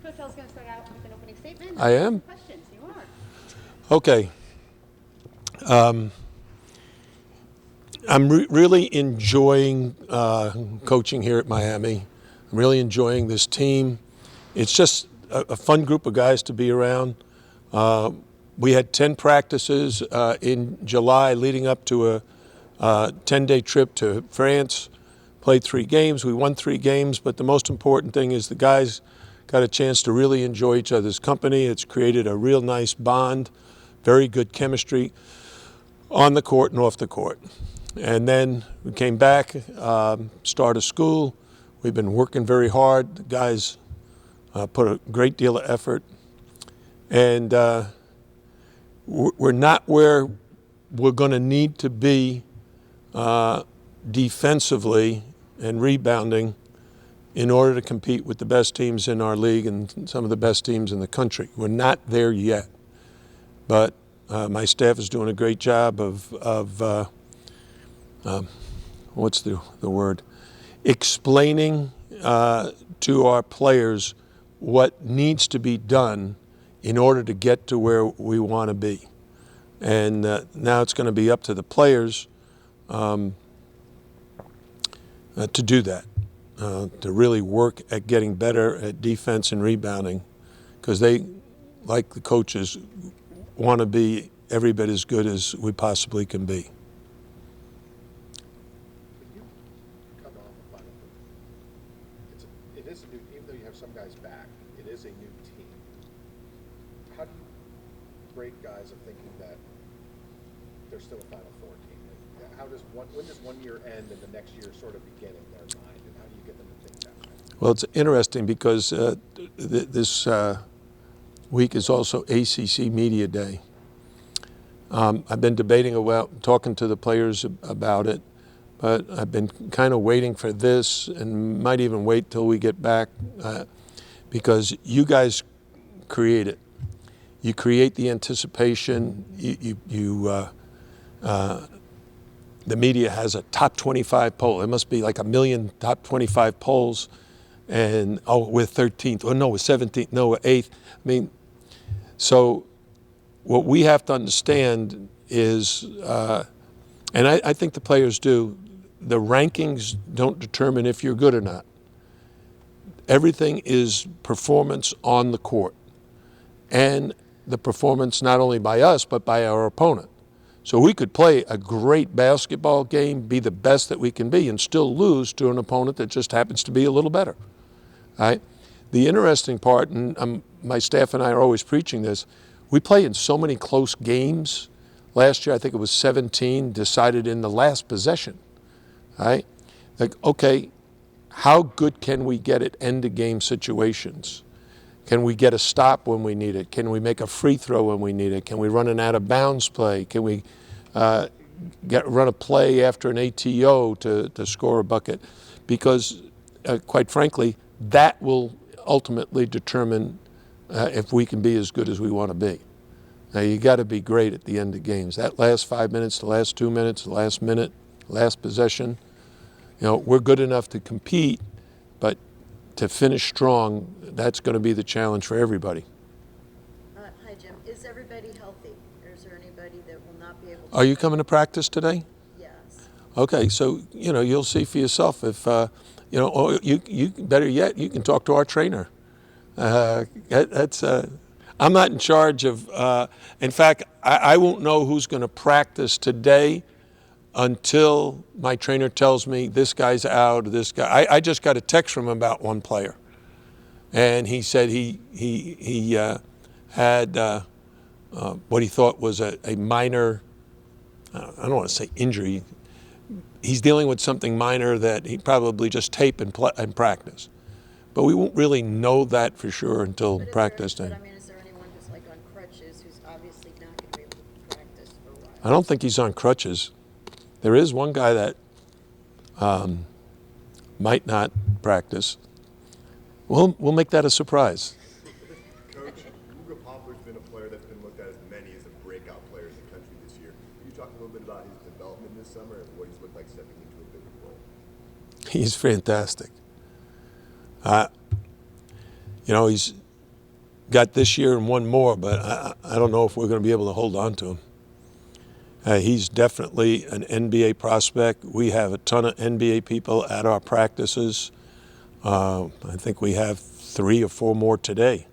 Coach L's going to start out with an opening statement. I am? Questions, you are. Okay. I'm really enjoying coaching here at Miami. I'm really enjoying this team. It's just a fun group of guys to be around. We had 10 practices in July leading up to a 10-day trip to France. Played 3 games. We won 3 games, but the most important thing is the guys got a chance to really enjoy each other's company. It's created a real nice bond, very good chemistry on the court and off the court. And then we came back, started school. We've been working very hard. The guys put a great deal of effort. And we're not where we're going to need to be defensively and rebounding in order to compete with the best teams in our league and some of the best teams in the country. We're not there yet. But my staff is doing a great job of what's the word? Explaining to our players what needs to be done in order to get to where we want to be. And now it's going to be up to the players to do that, to really work at getting better at defense and rebounding, because they, like the coaches, want to be every bit as good as we possibly can be. It is a new, even though you have some guys back, it is a new team. How do you break guys of thinking that they're still a Final Four team? How does when does 1 year end and the next year sort of begin in their mind, and how do you get them to think that way? Well, it's interesting because this week is also ACC Media Day. I've been debating about talking to the players about it, but I've been kind of waiting for this and might even wait till we get back because you guys create it. You create the anticipation. The media has a top 25 poll. It must be like 1 million top 25 polls, and we're 13th. Oh no, we're 17th. No, we're 8th. I mean, so what we have to understand is, and I think the players do, the rankings don't determine if you're good or not. Everything is performance on the court, and the performance not only by us but by our opponent. So we could play a great basketball game, be the best that we can be, and still lose to an opponent that just happens to be a little better. All right? The interesting part, and my staff and I are always preaching this, we play in so many close games. Last year, I think it was 17, decided in the last possession. All right? Like, okay, how good can we get at end-of-game situations? Can we get a stop when we need it? Can we make a free throw when we need it? Can we run an out-of-bounds play? Can we run a play after an ATO to score a bucket? Because, quite frankly, that will ultimately determine if we can be as good as we want to be. Now, you got to be great at the end of games. That last 5 minutes, the last 2 minutes, the last minute, last possession, we're good enough to compete, but to finish strong, that's going to be the challenge for everybody. Hi, Jim. Is everybody healthy, or is there anybody that will not be able to? Are you coming to practice today? Yes. Okay, so you'll see for yourself if or you better yet, you can talk to our trainer. I'm not in charge of. In fact, I won't know who's going to practice today until my trainer tells me this guy's out, this guy. I just got a text from him about one player, and he said he had what he thought was a minor, I don't want to say injury. He's dealing with something minor that he probably just tape and practice. But we won't really know that for sure until practice day. But I mean, is there anyone who's like on crutches who's obviously not going to be able to practice for a while? I don't think he's on crutches. There is one guy that might not practice. We'll make that a surprise. Coach, Wooga Poplar's been a player that's been looked at as many as a breakout player in the country this year. Can you talk a little bit about his development this summer and what he's looked like stepping into a bigger role? He's fantastic. got this year and one more, but I don't know if we're going to be able to hold on to him. He's definitely an NBA prospect. We have a ton of NBA people at our practices. I think we have 3 or 4 more today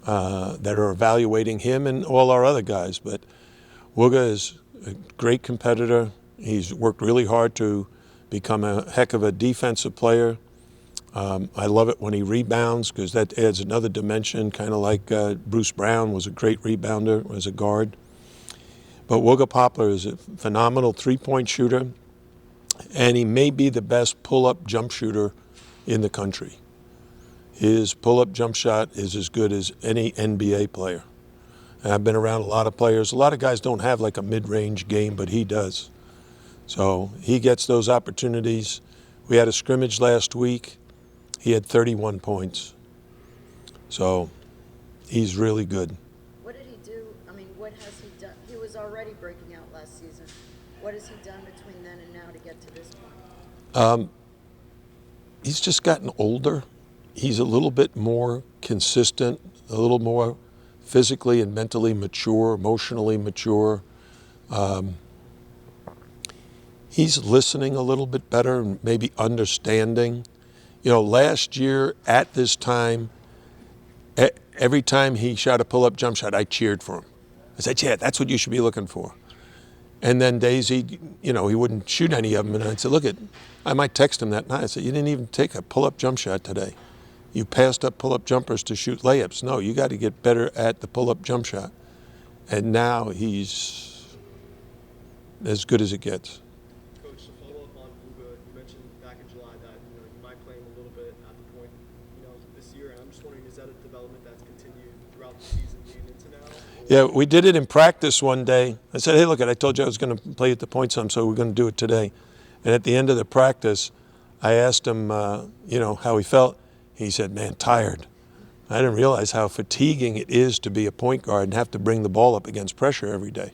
that are evaluating him and all our other guys. But Wooga is a great competitor. He's worked really hard to become a heck of a defensive player. I love it when he rebounds because that adds another dimension, kind of like Bruce Brown was a great rebounder as a guard. But Wooga Poplar is a phenomenal three-point shooter, and he may be the best pull-up jump shooter in the country. His pull-up jump shot is as good as any NBA player. And I've been around a lot of players. A lot of guys don't have like a mid-range game, but he does. So he gets those opportunities. We had a scrimmage last week. He had 31 points. So he's really good. What did he do? I mean, what has he done? He was already breaking out last season. What has he done between then and now to get to this point? He's just gotten older. He's a little bit more consistent, a little more physically and mentally mature, emotionally mature. He's listening a little bit better and maybe understanding. You know, last year at this time, every time he shot a pull-up jump shot, I cheered for him. I said, yeah, that's what you should be looking for. And then days he wouldn't shoot any of them. And I'd say, I might text him that night. I said, you didn't even take a pull-up jump shot today. You passed up pull-up jumpers to shoot layups. No, you got to get better at the pull-up jump shot. And now he's as good as it gets. Coach, to follow up on Wooga, you mentioned back in July that you might play him a little bit at the point this year, and I'm just wondering, is that a development that's continued throughout the season leading into now? Yeah, we did it in practice one day. I said, hey, look, I told you I was going to play at the point some, so we're going to do it today. And at the end of the practice, I asked him, how he felt. He said, man, tired. I didn't realize how fatiguing it is to be a point guard and have to bring the ball up against pressure every day.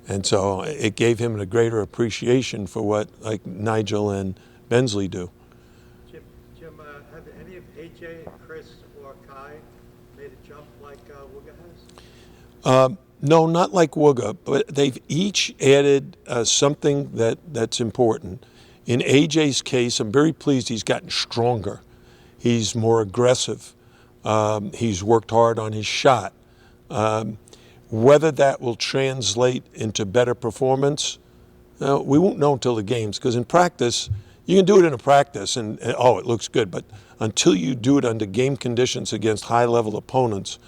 And so it gave him a greater appreciation for what like Nigel and Bensley do. Jim, have any of AJ, Chris, or Kai made a jump like Wooga has? No, not like Wooga, but they've each added something that's important. In AJ's case, I'm very pleased he's gotten stronger. He's more aggressive. He's worked hard on his shot. Whether that will translate into better performance, we won't know until the games, because in practice, you can do it in a practice and it looks good, but until you do it under game conditions against high-level opponents,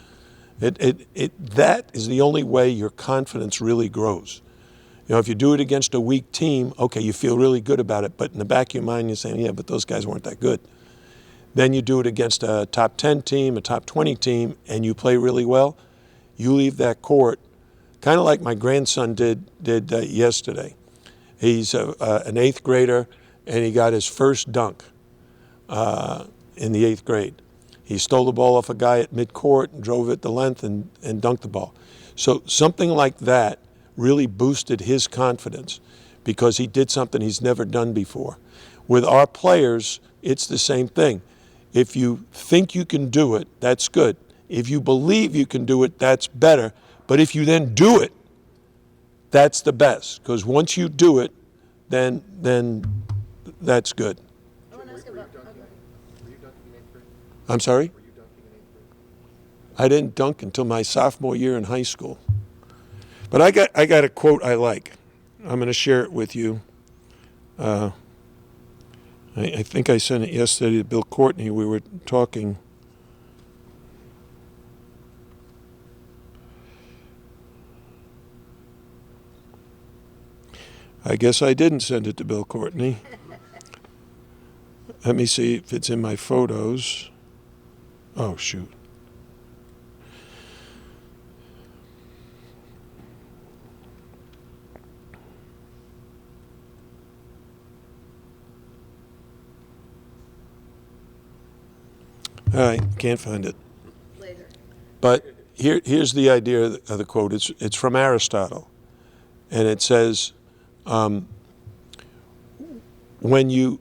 that is the only way your confidence really grows. If you do it against a weak team, okay, you feel really good about it, but in the back of your mind, you're saying, yeah, but those guys weren't that good. Then you do it against a top 10 team, a top 20 team, and you play really well. You leave that court, kind of like my grandson did yesterday. He's an 8th grader, and he got his first dunk in the 8th grade. He stole the ball off a guy at midcourt and drove it the length and dunked the ball. So something like that really boosted his confidence because he did something he's never done before. With our players, it's the same thing. If you think you can do it, that's good. If you believe you can do it, that's better. But if you then do it, that's the best. Because once you do it, then that's good. I want to ask about. Were you dunking in 8th grade? I'm sorry? Were you dunking in 8th grade? I didn't dunk until my sophomore year in high school. But I got a quote I like. I'm going to share it with you. I think I sent it yesterday to Bill Courtney. We were talking. I guess I didn't send it to Bill Courtney. Let me see if it's in my photos. Oh, shoot. All right, can't find it. Later. But here's the idea of the quote. It's from Aristotle, and it says, when you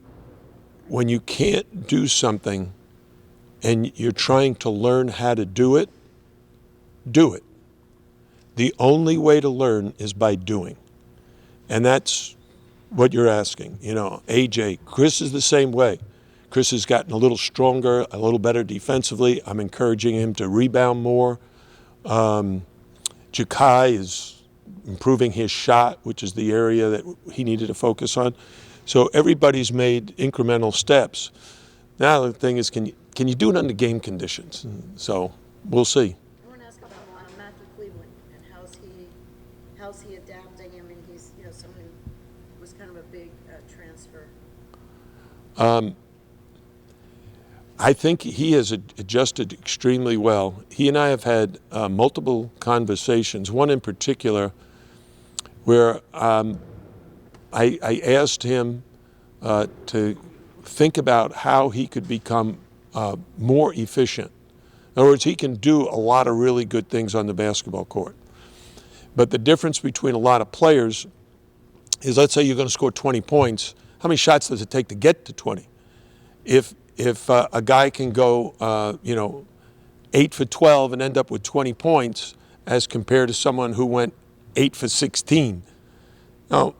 can't do something and you're trying to learn how to do it, do it. The only way to learn is by doing. And that's what you're asking. You know, AJ, Chris is the same way. Chris has gotten a little stronger, a little better defensively. I'm encouraging him to rebound more. Jakai is improving his shot, which is the area that he needed to focus on. So everybody's made incremental steps. Now the thing is, can you do it under game conditions? So we'll see. I want to ask about Matthew Cleveland and how's he adapting? I mean, he's someone who was kind of a big transfer. I think he has adjusted extremely well. He and I have had multiple conversations, one in particular where I asked him to think about how he could become more efficient. In other words, he can do a lot of really good things on the basketball court. But the difference between a lot of players is, let's say you're going to score 20 points, how many shots does it take to get to 20? If a guy can go, 8 for 12 and end up with 20 points as compared to someone who went 8 for 16. Now,